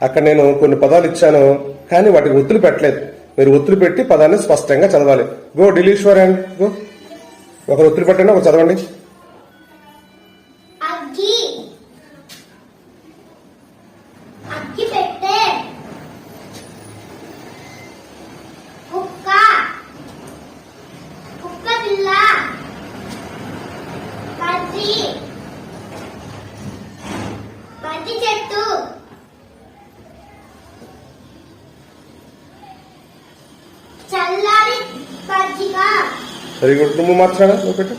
అక్కడ నేను కొన్ని పదాలు ఇచ్చాను, కానీ వాటికి ఒత్తులు పెట్టలేదు. మీరు ఒత్తులు పెట్టి పదాన్ని స్పష్టంగా చదవాలి. గో డిలీశ్వర్ అండ్ గో. ఒకరు ఒత్తులు పెట్టండి, ఒకరు చదవండి. చల్లారి పచ్చిక. Very good. నువ్వు మాట్లాడా, నువ్వు పెట్టు.